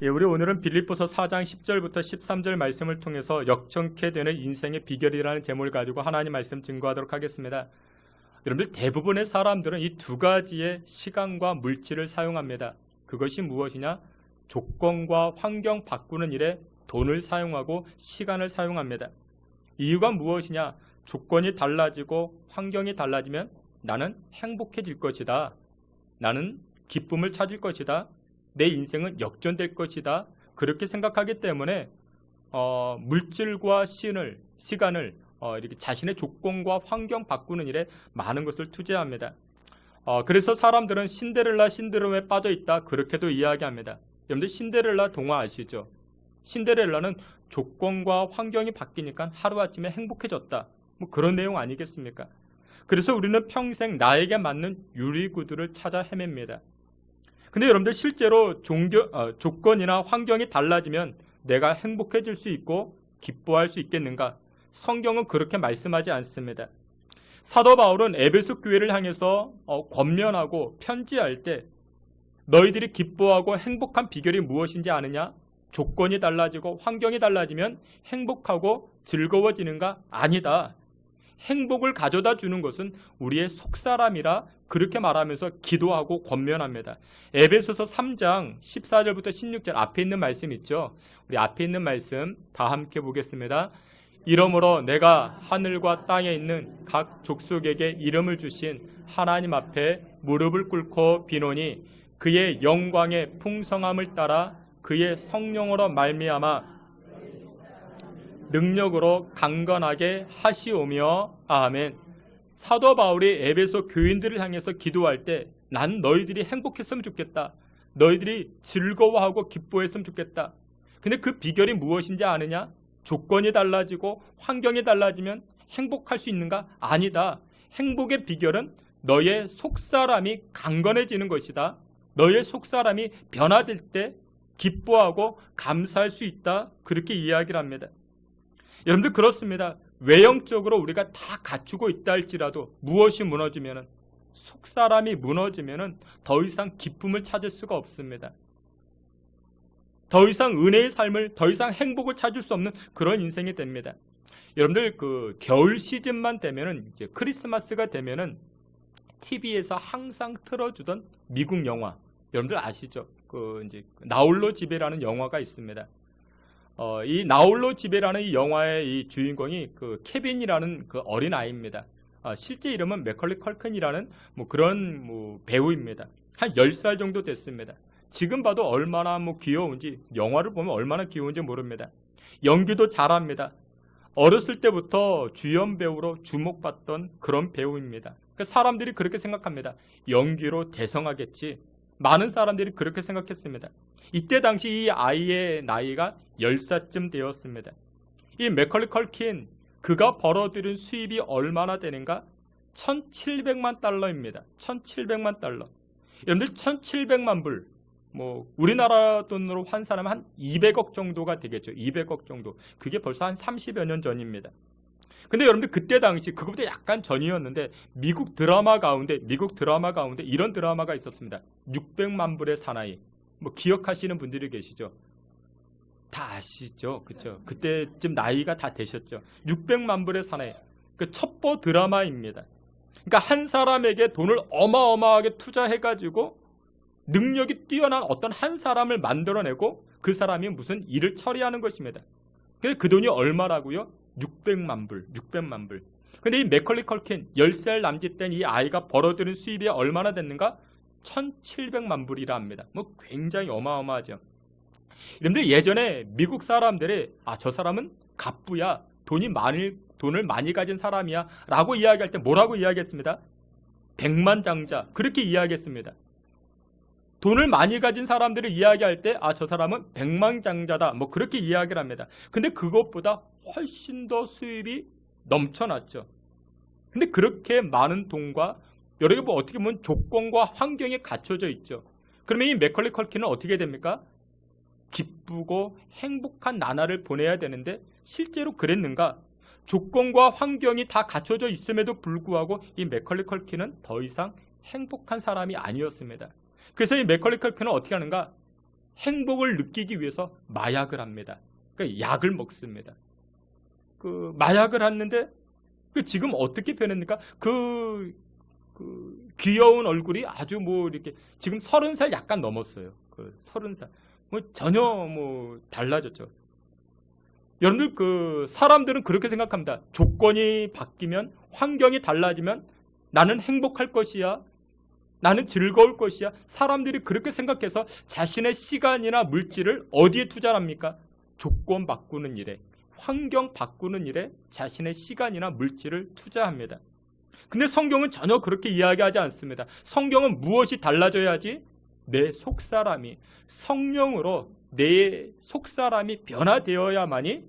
예, 우리 오늘은 빌립보서 4장 10절부터 13절 말씀을 통해서 역정케 되는 인생의 비결이라는 제목을 가지고 하나님 말씀 증거하도록 하겠습니다. 여러분들 대부분의 사람들은 이 두 가지의 시간과 물질을 사용합니다. 그것이 무엇이냐? 조건과 환경 바꾸는 일에 돈을 사용하고 시간을 사용합니다. 이유가 무엇이냐? 조건이 달라지고 환경이 달라지면 나는 행복해질 것이다. 나는 기쁨을 찾을 것이다. 내 인생은 역전될 것이다. 그렇게 생각하기 때문에 물질과 시간을 이렇게 자신의 조건과 환경 바꾸는 일에 많은 것을 투자합니다. 그래서 사람들은 신데렐라 신드롬에 빠져 있다. 그렇게도 이야기합니다. 여러분들 신데렐라 동화 아시죠? 신데렐라는 조건과 환경이 바뀌니까 하루아침에 행복해졌다. 뭐 그런 내용 아니겠습니까? 그래서 우리는 평생 나에게 맞는 유리구두를 찾아 헤맵니다. 근데 여러분들 실제로 조건이나 환경이 달라지면 내가 행복해질 수 있고 기뻐할 수 있겠는가? 성경은 그렇게 말씀하지 않습니다. 사도 바울은 에베소 교회를 향해서 권면하고 편지할 때 너희들이 기뻐하고 행복한 비결이 무엇인지 아느냐? 조건이 달라지고 환경이 달라지면 행복하고 즐거워지는가? 아니다. 행복을 가져다 주는 것은 우리의 속사람이라 그렇게 말하면서 기도하고 권면합니다. 에베소서 3장 14절부터 16절 앞에 있는 말씀 있죠. 우리 앞에 있는 말씀 다 함께 보겠습니다. 이러므로 내가 하늘과 땅에 있는 각 족속에게 이름을 주신 하나님 앞에 무릎을 꿇고 비노니 그의 영광의 풍성함을 따라 그의 성령으로 말미암아 능력으로 강건하게 하시오며 아멘. 사도 바울이 에베소 교인들을 향해서 기도할 때 난 너희들이 행복했으면 좋겠다. 너희들이 즐거워하고 기뻐했으면 좋겠다. 근데 그 비결이 무엇인지 아느냐? 조건이 달라지고 환경이 달라지면 행복할 수 있는가? 아니다. 행복의 비결은 너의 속사람이 강건해지는 것이다. 너의 속사람이 변화될 때 기뻐하고 감사할 수 있다. 그렇게 이야기를 합니다. 여러분들 그렇습니다. 외형적으로 우리가 다 갖추고 있다 할지라도 무엇이 무너지면은 속사람이 무너지면은 더 이상 기쁨을 찾을 수가 없습니다. 더 이상 은혜의 삶을 더 이상 행복을 찾을 수 없는 그런 인생이 됩니다. 여러분들 그 겨울 시즌만 되면은 이제 크리스마스가 되면은 TV에서 항상 틀어주던 미국 영화 여러분들 아시죠? 그 이제 나홀로 집에라는 영화가 있습니다. 이 나홀로 집에라는 이 영화의 이 주인공이 그 케빈이라는 그 어린 아이입니다. 실제 이름은 맥컬리 컬킨이라는 그런 배우입니다. 한 10살 정도 됐습니다. 지금 봐도 얼마나 귀여운지 영화를 보면 얼마나 귀여운지 모릅니다. 연기도 잘합니다. 어렸을 때부터 주연 배우로 주목받던 그런 배우입니다. 사람들이 그렇게 생각합니다. 연기로 대성하겠지. 많은 사람들이 그렇게 생각했습니다. 이때 당시 이 아이의 나이가 10살쯤 되었습니다. 이 맥컬리 컬킨 그가 벌어들인 수입이 얼마나 되는가? 1700만 달러입니다. 1700만 달러. 여러분들 1700만 불 우리나라 돈으로 환산하면 한 200억 정도가 되겠죠. 200억 정도. 그게 벌써 한 30여 년 전입니다. 근데 여러분들 그때 당시 그것보다 약간 전이었는데 미국 드라마 가운데 이런 드라마가 있었습니다. 600만 불의 사나이. 기억하시는 분들이 계시죠? 다 아시죠? 그렇죠? 그때쯤 나이가 다 되셨죠? 600만 불의 사나이. 그 첩보 드라마입니다. 그러니까 한 사람에게 돈을 어마어마하게 투자해가지고 능력이 뛰어난 어떤 한 사람을 만들어내고 그 사람이 무슨 일을 처리하는 것입니다. 그 돈이 얼마라고요? 600만 불. 근데 이 맥컬리 컬킨 10살 남짓 된 이 아이가 벌어들인 수입이 얼마나 됐는가? 1700만 불이라 합니다. 굉장히 어마어마하죠. 여러분들 예전에 미국 사람들이 저 사람은 갑부야. 돈을 많이 가진 사람이야. 라고 이야기할 때 뭐라고 이야기했습니다? 백만장자. 그렇게 이야기했습니다. 돈을 많이 가진 사람들을 이야기할 때 저 사람은 백만장자다. 그렇게 이야기를 합니다. 근데 그것보다 훨씬 더 수입이 넘쳐났죠. 근데 그렇게 많은 돈과 여러분 어떻게 보면 조건과 환경이 갖춰져 있죠. 그러면 이 맥컬리 컬킨은 어떻게 됩니까? 기쁘고 행복한 나날을 보내야 되는데 실제로 그랬는가? 조건과 환경이 다 갖춰져 있음에도 불구하고 이 맥컬리 컬킨은 더 이상 행복한 사람이 아니었습니다. 그래서 이 맥컬리 컬킨은 어떻게 하는가? 행복을 느끼기 위해서 마약을 합니다. 그러니까 약을 먹습니다. 그 마약을 했는데 지금 어떻게 변했습니까? 그 귀여운 얼굴이 아주 뭐 이렇게 지금 30살 약간 넘었어요. 그 30살. 뭐 전혀 뭐 달라졌죠. 여러분들 그 사람들은 그렇게 생각합니다. 조건이 바뀌면, 환경이 달라지면 나는 행복할 것이야, 나는 즐거울 것이야. 사람들이 그렇게 생각해서 자신의 시간이나 물질을 어디에 투자합니까? 조건 바꾸는 일에, 환경 바꾸는 일에 자신의 시간이나 물질을 투자합니다. 근데 성경은 전혀 그렇게 이야기하지 않습니다. 성경은 무엇이 달라져야지? 내 속사람이, 성령으로 내 속사람이 변화되어야만이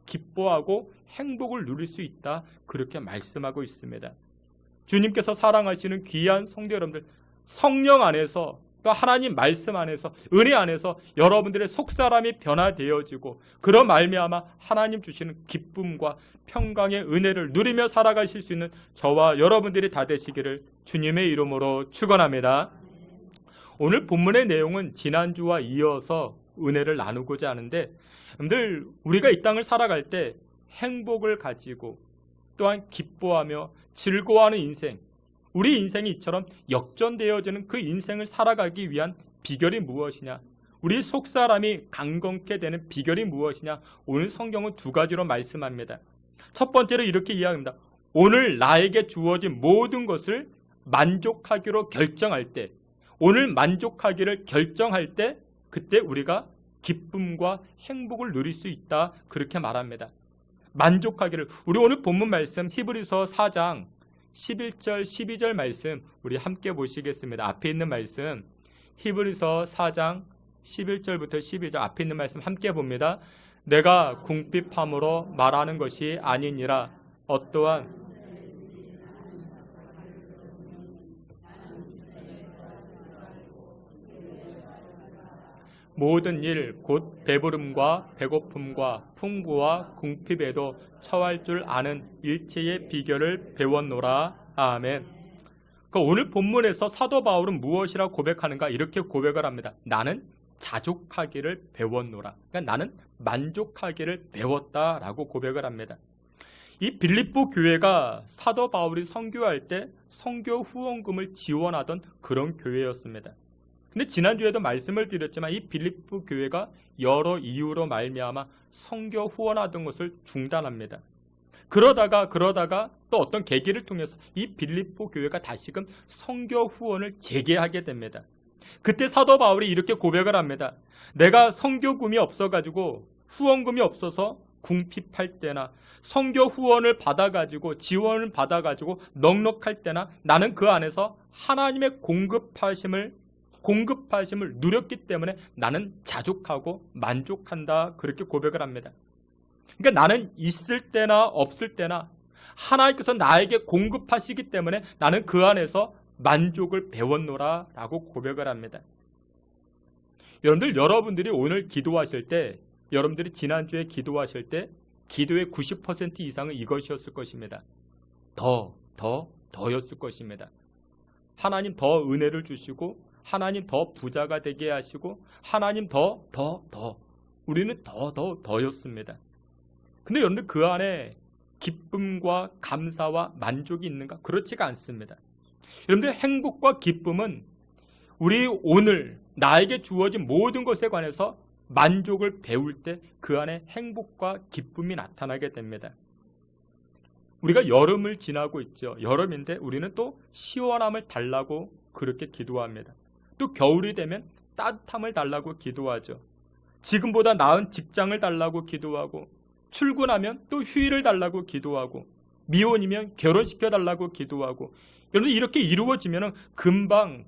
기뻐하고 행복을 누릴 수 있다, 그렇게 말씀하고 있습니다. 주님께서 사랑하시는 귀한 성도 여러분들, 성령 안에서, 또 하나님 말씀 안에서, 은혜 안에서 여러분들의 속사람이 변화되어지고 그런 말미암아 하나님 주시는 기쁨과 평강의 은혜를 누리며 살아가실 수 있는 저와 여러분들이 다 되시기를 주님의 이름으로 축원합니다. 오늘 본문의 내용은 지난주와 이어서 은혜를 나누고자 하는데, 여러분들 우리가 이 땅을 살아갈 때 행복을 가지고 또한 기뻐하며 즐거워하는 인생, 우리 인생이 이처럼 역전되어지는 그 인생을 살아가기 위한 비결이 무엇이냐, 우리 속사람이 강건케 되는 비결이 무엇이냐, 오늘 성경은 두 가지로 말씀합니다. 첫 번째로 이렇게 이야기합니다. 오늘 나에게 주어진 모든 것을 만족하기로 결정할 때, 오늘 만족하기를 결정할 때, 그때 우리가 기쁨과 행복을 누릴 수 있다, 그렇게 말합니다. 만족하기를, 우리 오늘 본문 말씀 히브리서 4장 11절 12절 말씀 우리 함께 보시겠습니다. 앞에 있는 말씀 히브리서 4장 11절부터 12절 앞에 있는 말씀 함께 봅니다. 내가 궁핍함으로 말하는 것이 아니니라. 어떠한 모든 일 곧 배부름과 배고픔과 풍부와 궁핍에도 처할 줄 아는 일체의 비결을 배웠노라. 아멘. 그러니까 오늘 본문에서 사도 바울은 무엇이라 고백하는가? 이렇게 고백을 합니다. 나는 자족하기를 배웠노라. 그러니까 나는 만족하기를 배웠다라고 고백을 합니다. 이 빌립보 교회가 사도 바울이 선교할 때 선교 후원금을 지원하던 그런 교회였습니다. 근데 지난주에도 말씀을 드렸지만 이 빌립보 교회가 여러 이유로 말미암아 선교 후원하던 것을 중단합니다. 그러다가 또 어떤 계기를 통해서 이 빌립보 교회가 다시금 선교 후원을 재개하게 됩니다. 그때 사도 바울이 이렇게 고백을 합니다. 내가 선교금이 없어가지고 후원금이 없어서 궁핍할 때나 선교 후원을 받아가지고 지원을 받아가지고 넉넉할 때나 나는 그 안에서 하나님의 공급하심을 누렸기 때문에 나는 자족하고 만족한다, 그렇게 고백을 합니다. 그러니까 나는 있을 때나 없을 때나 하나님께서 나에게 공급하시기 때문에 나는 그 안에서 만족을 배웠노라 라고 고백을 합니다. 여러분들이 오늘 기도하실 때, 여러분들이 지난주에 기도하실 때 기도의 90% 이상은 이것이었을 것입니다. 더였을 것입니다. 하나님 더 은혜를 주시고, 하나님 더 부자가 되게 하시고, 하나님 더 우리는 더였습니다. 근데 여러분들 그 안에 기쁨과 감사와 만족이 있는가? 그렇지가 않습니다. 여러분들 행복과 기쁨은 우리 오늘 나에게 주어진 모든 것에 관해서 만족을 배울 때 그 안에 행복과 기쁨이 나타나게 됩니다. 우리가 여름을 지나고 있죠. 여름인데 우리는 또 시원함을 달라고 그렇게 기도합니다. 또 겨울이 되면 따뜻함을 달라고 기도하죠. 지금보다 나은 직장을 달라고 기도하고, 출근하면 또 휴일을 달라고 기도하고, 미혼이면 결혼시켜달라고 기도하고, 여러분 이렇게 이루어지면 금방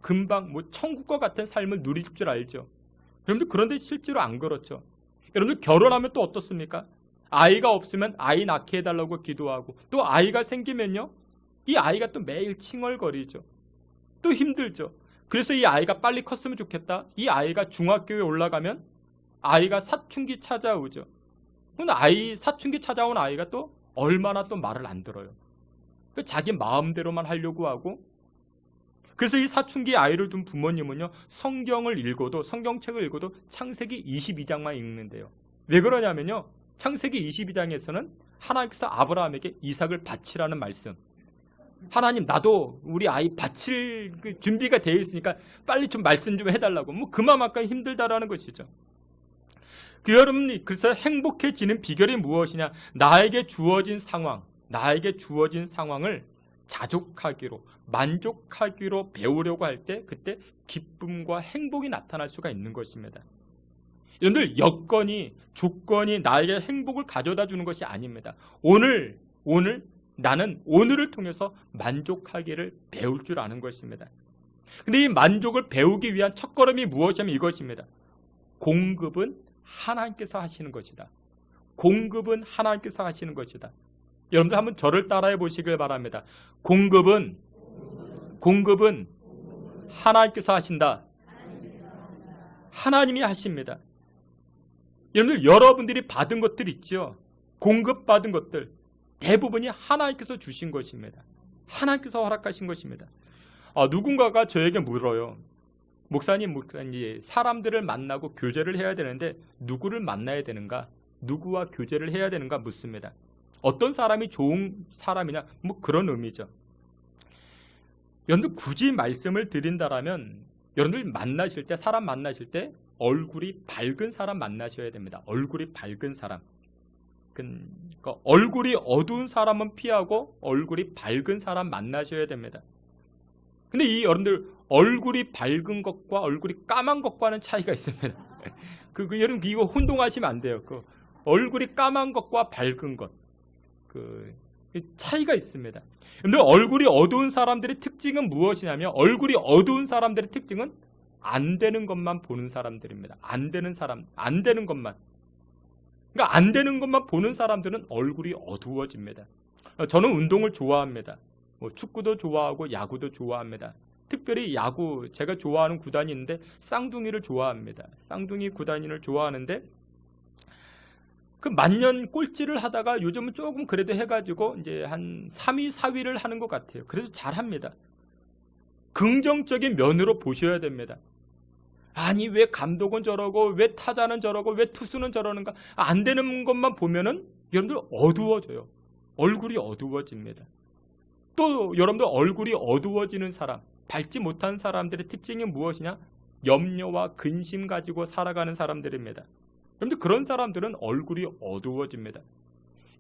뭐 천국과 같은 삶을 누릴 줄 알죠. 여러분들 그런데 실제로 안 그렇죠. 여러분들 결혼하면 또 어떻습니까? 아이가 없으면 아이 낳게 해달라고 기도하고, 또 아이가 생기면요, 이 아이가 또 매일 칭얼거리죠. 또 힘들죠. 그래서 이 아이가 빨리 컸으면 좋겠다. 이 아이가 중학교에 올라가면 아이가 사춘기 찾아오죠. 근데 사춘기 찾아온 아이가 또 얼마나 또 말을 안 들어요. 자기 마음대로만 하려고 하고, 그래서 이 사춘기 아이를 둔 부모님은요, 성경책을 읽어도 창세기 22장만 읽는데요. 왜 그러냐면요, 창세기 22장에서는 하나님께서 아브라함에게 이삭을 바치라는 말씀, 하나님 나도 우리 아이 바칠 그 준비가 되어 있으니까 빨리 좀 말씀 좀 해달라고, 뭐 그만큼 힘들다라는 것이죠. 여러분, 그래서 행복해지는 비결이 무엇이냐? 나에게 주어진 상황을 자족하기로, 만족하기로 배우려고 할 때 그때 기쁨과 행복이 나타날 수가 있는 것입니다. 여러분들, 여건이, 조건이 나에게 행복을 가져다 주는 것이 아닙니다. 오늘 나는 오늘을 통해서 만족하기를 배울 줄 아는 것입니다. 근데 이 만족을 배우기 위한 첫걸음이 무엇이냐면 이것입니다. 공급은 하나님께서 하시는 것이다. 공급은 하나님께서 하시는 것이다. 여러분들 한번 저를 따라해 보시길 바랍니다. 공급은 하나님께서 하신다. 하나님이 하십니다. 여러분들, 여러분들이 받은 것들 있죠. 공급받은 것들 대부분이 하나님께서 주신 것입니다. 하나님께서 허락하신 것입니다. 누군가가 저에게 물어요. 목사님, 사람들을 만나고 교제를 해야 되는데 누구를 만나야 되는가? 누구와 교제를 해야 되는가 묻습니다. 어떤 사람이 좋은 사람이냐? 뭐 그런 의미죠. 여러분들, 굳이 말씀을 드린다라면 여러분들 사람 만나실 때 얼굴이 밝은 사람 만나셔야 됩니다. 얼굴이 밝은 사람. 그러니까 얼굴이 어두운 사람은 피하고 얼굴이 밝은 사람 만나셔야 됩니다. 근데 이 여러분들, 얼굴이 밝은 것과 얼굴이 까만 것과는 차이가 있습니다. 여러분, 이거 혼동하시면 안 돼요. 얼굴이 까만 것과 밝은 것, 차이가 있습니다. 근데 얼굴이 어두운 사람들의 특징은 무엇이냐면, 얼굴이 어두운 사람들의 특징은 안 되는 것만 보는 사람들입니다. 안 되는 것만. 그러니까 안 되는 것만 보는 사람들은 얼굴이 어두워집니다. 저는 운동을 좋아합니다. 축구도 좋아하고 야구도 좋아합니다. 특별히 야구, 제가 좋아하는 구단이 있는데 쌍둥이를 좋아합니다. 쌍둥이 구단인을 좋아하는데 만년 꼴찌를 하다가 요즘은 조금 그래도 해가지고 이제 한 3위, 4위를 하는 것 같아요. 그래서 잘합니다. 긍정적인 면으로 보셔야 됩니다. 아니, 왜 감독은 저러고, 왜 타자는 저러고, 왜 투수는 저러는가? 안 되는 것만 보면은 여러분들 어두워져요. 얼굴이 어두워집니다. 또 여러분들, 얼굴이 어두워지는 사람, 밝지 못한 사람들의 특징이 무엇이냐? 염려와 근심 가지고 살아가는 사람들입니다. 여러분들, 그런 사람들은 얼굴이 어두워집니다.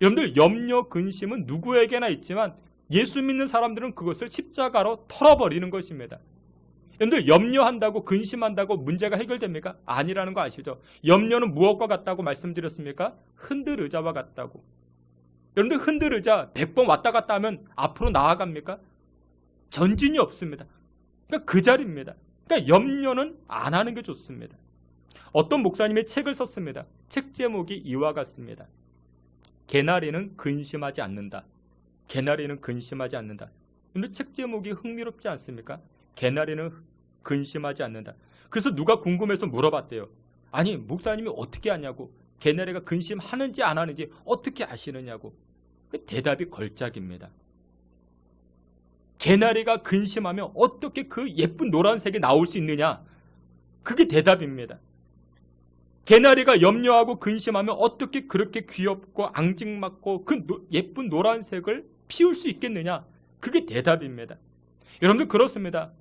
여러분들, 염려, 근심은 누구에게나 있지만 예수 믿는 사람들은 그것을 십자가로 털어버리는 것입니다. 여러분들, 염려한다고, 근심한다고 문제가 해결됩니까? 아니라는 거 아시죠? 염려는 무엇과 같다고 말씀드렸습니까? 흔들 의자와 같다고. 여러분들, 흔들 의자 100번 왔다 갔다 하면 앞으로 나아갑니까? 전진이 없습니다. 그러니까 그 자리입니다. 그러니까 염려는 안 하는 게 좋습니다. 어떤 목사님이 책을 썼습니다. 책 제목이 이와 같습니다. 개나리는 근심하지 않는다. 개나리는 근심하지 않는다. 근데 책 제목이 흥미롭지 않습니까? 개나리는 근심하지 않는다. 그래서 누가 궁금해서 물어봤대요. 아니, 목사님이 어떻게 아냐고. 개나리가 근심하는지 안 하는지 어떻게 아시느냐고. 대답이 걸작입니다. 개나리가 근심하면 어떻게 그 예쁜 노란색이 나올 수 있느냐? 그게 대답입니다. 개나리가 염려하고 근심하면 어떻게 그렇게 귀엽고 앙증맞고 그 예쁜 노란색을 피울 수 있겠느냐? 그게 대답입니다. 여러분들, 그렇습니다.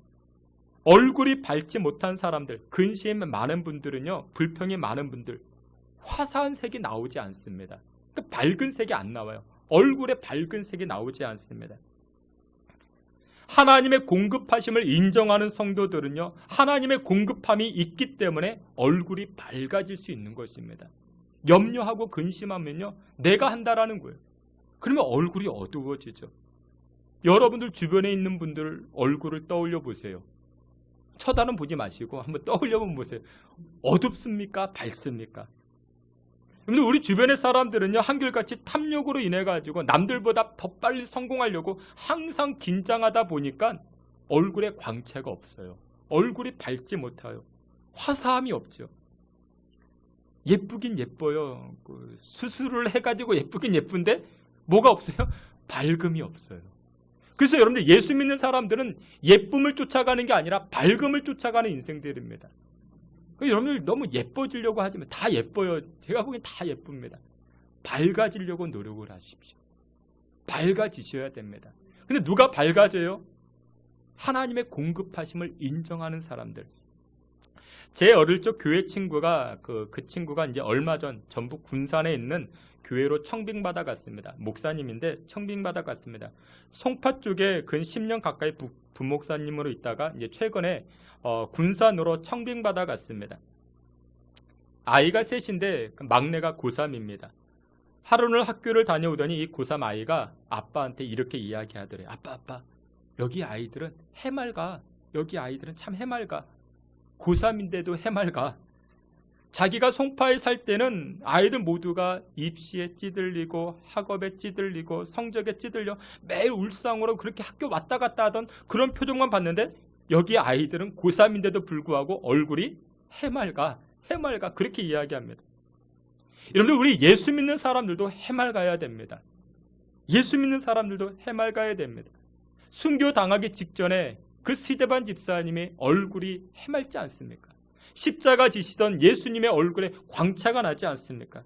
얼굴이 밝지 못한 사람들, 근심이 많은 분들은요, 불평이 많은 분들, 화사한 색이 나오지 않습니다. 그러니까 밝은 색이 안 나와요. 얼굴에 밝은 색이 나오지 않습니다. 하나님의 공급하심을 인정하는 성도들은요, 하나님의 공급함이 있기 때문에 얼굴이 밝아질 수 있는 것입니다. 염려하고 근심하면요, 내가 한다라는 거예요. 그러면 얼굴이 어두워지죠. 여러분들 주변에 있는 분들 얼굴을 떠올려 보세요. 쳐다는 보지 마시고 한번 떠올려 보세요. 어둡습니까? 밝습니까? 근데 우리 주변의 사람들은요, 한결같이 탐욕으로 인해 가지고 남들보다 더 빨리 성공하려고 항상 긴장하다 보니까 얼굴에 광채가 없어요. 얼굴이 밝지 못해요. 화사함이 없죠. 예쁘긴 예뻐요. 수술을 해가지고 예쁘긴 예쁜데 뭐가 없어요? 밝음이 없어요. 그래서 여러분들 예수 믿는 사람들은 예쁨을 쫓아가는 게 아니라 밝음을 쫓아가는 인생들입니다. 여러분들 너무 예뻐지려고 하지만 다 예뻐요. 제가 보기엔 다 예쁩니다. 밝아지려고 노력을 하십시오. 밝아지셔야 됩니다. 근데 누가 밝아져요? 하나님의 공급하심을 인정하는 사람들. 제 어릴 적 교회 친구가 그 친구가 이제 얼마 전 전북 군산에 있는 교회로 청빙받아 갔습니다. 목사님인데 청빙받아 갔습니다. 송파 쪽에 근 10년 가까이 부목사님으로 있다가 이제 최근에 군산으로 청빙받아 갔습니다. 아이가 셋인데 막내가 고3입니다. 하루는 학교를 다녀오더니 이 고3 아이가 아빠한테 이렇게 이야기하더래요. 아빠, 여기 아이들은 해맑아. 여기 아이들은 참 해맑아. 고3인데도 해맑아. 자기가 송파에 살 때는 아이들 모두가 입시에 찌들리고 학업에 찌들리고 성적에 찌들려 매일 울상으로 그렇게 학교 왔다 갔다 하던 그런 표정만 봤는데 여기 아이들은 고3인데도 불구하고 얼굴이 해맑아. 그렇게 이야기합니다. 여러분들 우리 예수 믿는 사람들도 해맑아야 됩니다. 예수 믿는 사람들도 해맑아야 됩니다. 순교 당하기 직전에 그 스데반 집사님의 얼굴이 해맑지 않습니까? 십자가 지시던 예수님의 얼굴에 광채가 나지 않습니까?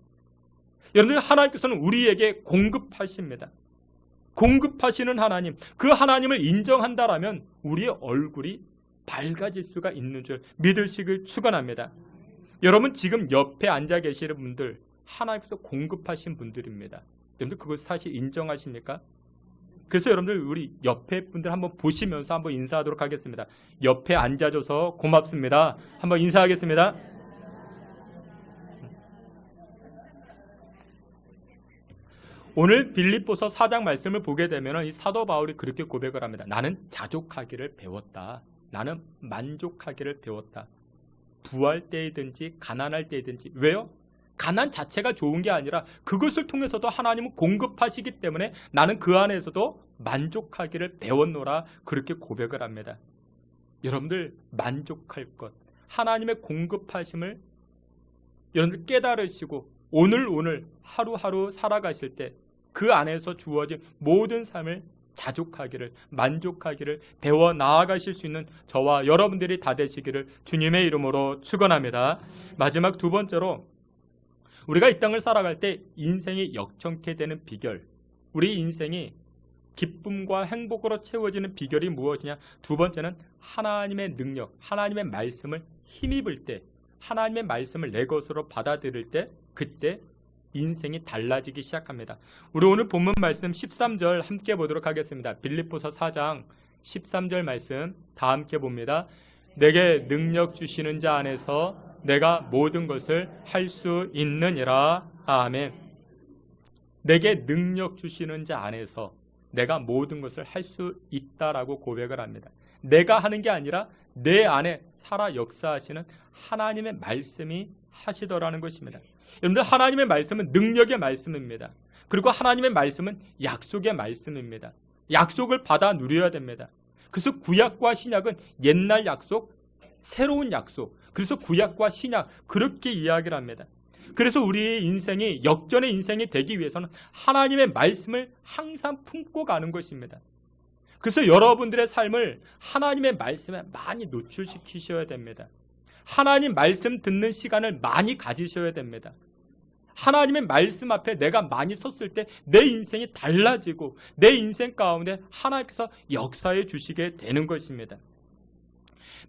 여러분들 하나님께서는 우리에게 공급하십니다. 공급하시는 하나님, 그 하나님을 인정한다라면 우리의 얼굴이 밝아질 수가 있는 줄 믿으시길 축원합니다. 여러분 지금 옆에 앉아 계시는 분들 하나님께서 공급하신 분들입니다. 여러분들 그것 사실 인정하십니까? 그래서 여러분들 우리 옆에 분들 한번 보시면서 한번 인사하도록 하겠습니다. 옆에 앉아줘서 고맙습니다. 한번 인사하겠습니다. 오늘 빌립보서 4장 말씀을 보게 되면 이 사도 바울이 그렇게 고백을 합니다. 나는 자족하기를 배웠다. 나는 만족하기를 배웠다. 부할 때이든지 가난할 때이든지. 왜요? 가난 자체가 좋은 게 아니라 그것을 통해서도 하나님은 공급하시기 때문에 나는 그 안에서도 만족하기를 배웠노라 그렇게 고백을 합니다. 여러분들 만족할 것, 하나님의 공급하심을 여러분들 깨달으시고 오늘 하루하루 살아가실 때 그 안에서 주어진 모든 삶을 자족하기를, 만족하기를 배워 나아가실 수 있는 저와 여러분들이 다 되시기를 주님의 이름으로 축원합니다. 마지막 두 번째로 우리가 이 땅을 살아갈 때 인생이 역청케 되는 비결, 우리 인생이 기쁨과 행복으로 채워지는 비결이 무엇이냐? 두 번째는 하나님의 능력, 하나님의 말씀을 힘입을 때, 하나님의 말씀을 내 것으로 받아들일 때, 그때 인생이 달라지기 시작합니다. 우리 오늘 본문 말씀 13절 함께 보도록 하겠습니다. 빌립보서 4장 13절 말씀 다 함께 봅니다. 내게 능력 주시는 자 안에서 내가 모든 것을 할 수 있느니라. 아멘. 내게 능력 주시는 자 안에서 내가 모든 것을 할 수 있다라고 고백을 합니다. 내가 하는 게 아니라 내 안에 살아 역사하시는 하나님의 말씀이 하시더라는 것입니다. 여러분들 하나님의 말씀은 능력의 말씀입니다. 그리고 하나님의 말씀은 약속의 말씀입니다. 약속을 받아 누려야 됩니다. 그래서 구약과 신약은 옛날 약속, 새로운 약속, 그래서 구약과 신약 그렇게 이야기를 합니다. 그래서 우리의 인생이 역전의 인생이 되기 위해서는 하나님의 말씀을 항상 품고 가는 것입니다. 그래서 여러분들의 삶을 하나님의 말씀에 많이 노출시키셔야 됩니다. 하나님 말씀 듣는 시간을 많이 가지셔야 됩니다. 하나님의 말씀 앞에 내가 많이 섰을 때 내 인생이 달라지고 내 인생 가운데 하나님께서 역사해 주시게 되는 것입니다.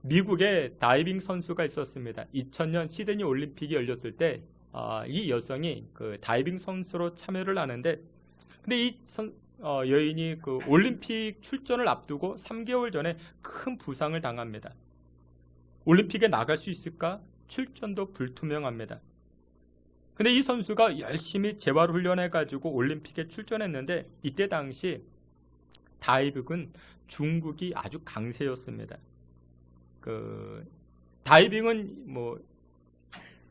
미국에 다이빙 선수가 있었습니다. 2000년 시드니 올림픽이 열렸을 때 이 여성이 그 다이빙 선수로 참여를 하는데, 근데 이 여인이 그 올림픽 출전을 앞두고 3개월 전에 큰 부상을 당합니다. 올림픽에 나갈 수 있을까? 출전도 불투명합니다. 근데 이 선수가 열심히 재활 훈련해가지고 올림픽에 출전했는데, 이때 당시 다이빙은 중국이 아주 강세였습니다. 다이빙은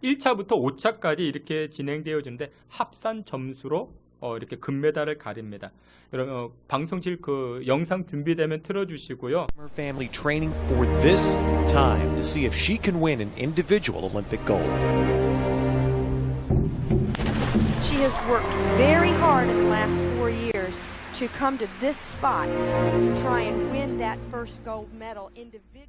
1차부터 5차까지 이렇게 진행되어지는데 합산 점수로 이렇게 금메달을 가립니다. 여러분 방송실 그 영상 준비되면 틀어주시고요. Family training for this time to see if she can win an individual Olympic gold. She has worked very hard in the last 4 years to come to this spot to try and win that first gold medal individually.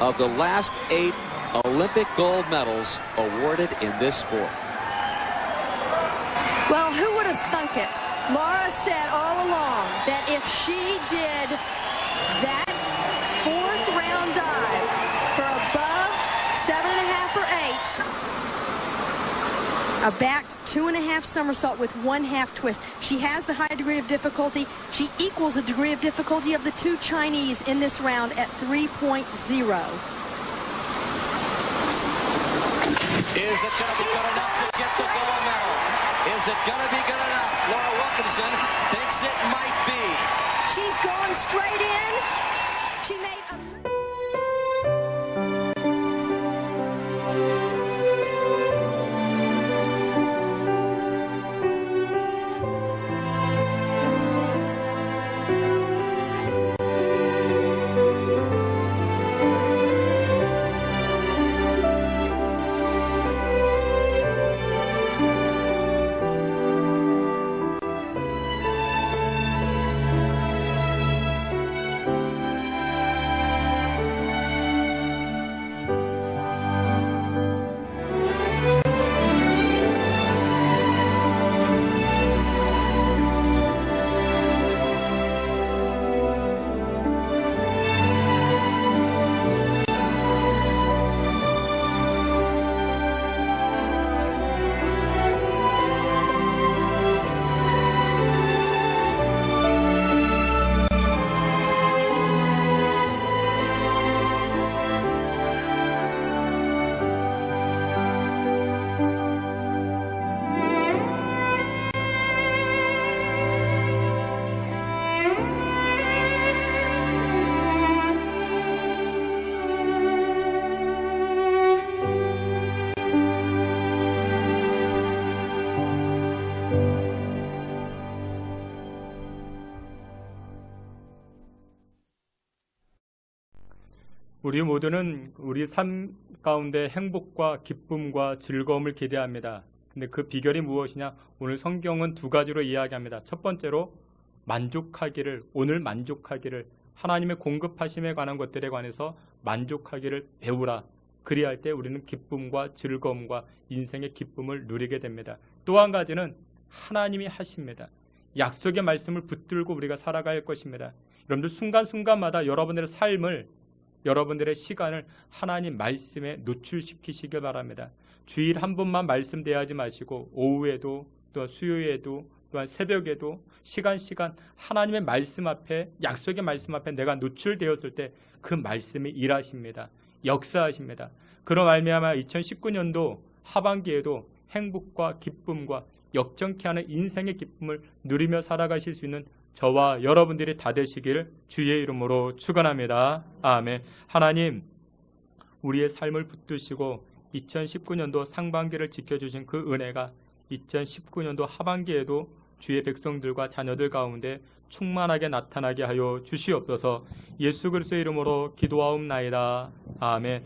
Of the last 8 Olympic gold medals awarded in this sport. Well, who would have thunk it? Laura said all along that if she did that fourth round dive for above 7.5 or 8, a back 2.5 somersault with 1/2 twist. She has the high degree of difficulty. She equals the degree of difficulty of the 2 Chinese in this round at 3.0. Is it going to be good enough to get the gold medal? Is it going to be good enough? Laura Wilkinson thinks it might be. She's gone straight in. She made a... 우리 모두는 우리 삶 가운데 행복과 기쁨과 즐거움을 기대합니다. 근데 그 비결이 무엇이냐? 오늘 성경은 두 가지로 이야기합니다. 첫 번째로 만족하기를, 오늘 만족하기를, 하나님의 공급하심에 관한 것들에 관해서 만족하기를 배우라. 그리할 때 우리는 기쁨과 즐거움과 인생의 기쁨을 누리게 됩니다. 또 한 가지는 하나님이 하십니다. 약속의 말씀을 붙들고 우리가 살아갈 것입니다. 여러분들 순간순간마다 여러분들의 삶을, 여러분들의 시간을 하나님 말씀에 노출시키시길 바랍니다. 주일 한 번만 말씀 대하지 마시고 오후에도 또 수요일에도 또한 새벽에도 시간 하나님의 말씀 앞에, 약속의 말씀 앞에 내가 노출되었을 때 그 말씀이 일하십니다. 역사하십니다. 그런 말미암아 2019년도 하반기에도 행복과 기쁨과 역정케 하는 인생의 기쁨을 누리며 살아가실 수 있는 저와 여러분들이 다 되시길 주의 이름으로 축원합니다. 아멘. 하나님, 우리의 삶을 붙드시고 2019년도 상반기를 지켜주신 그 은혜가 2019년도 하반기에도 주의 백성들과 자녀들 가운데 충만하게 나타나게 하여 주시옵소서. 예수 그리스도의 이름으로 기도하옵나이다. 아멘.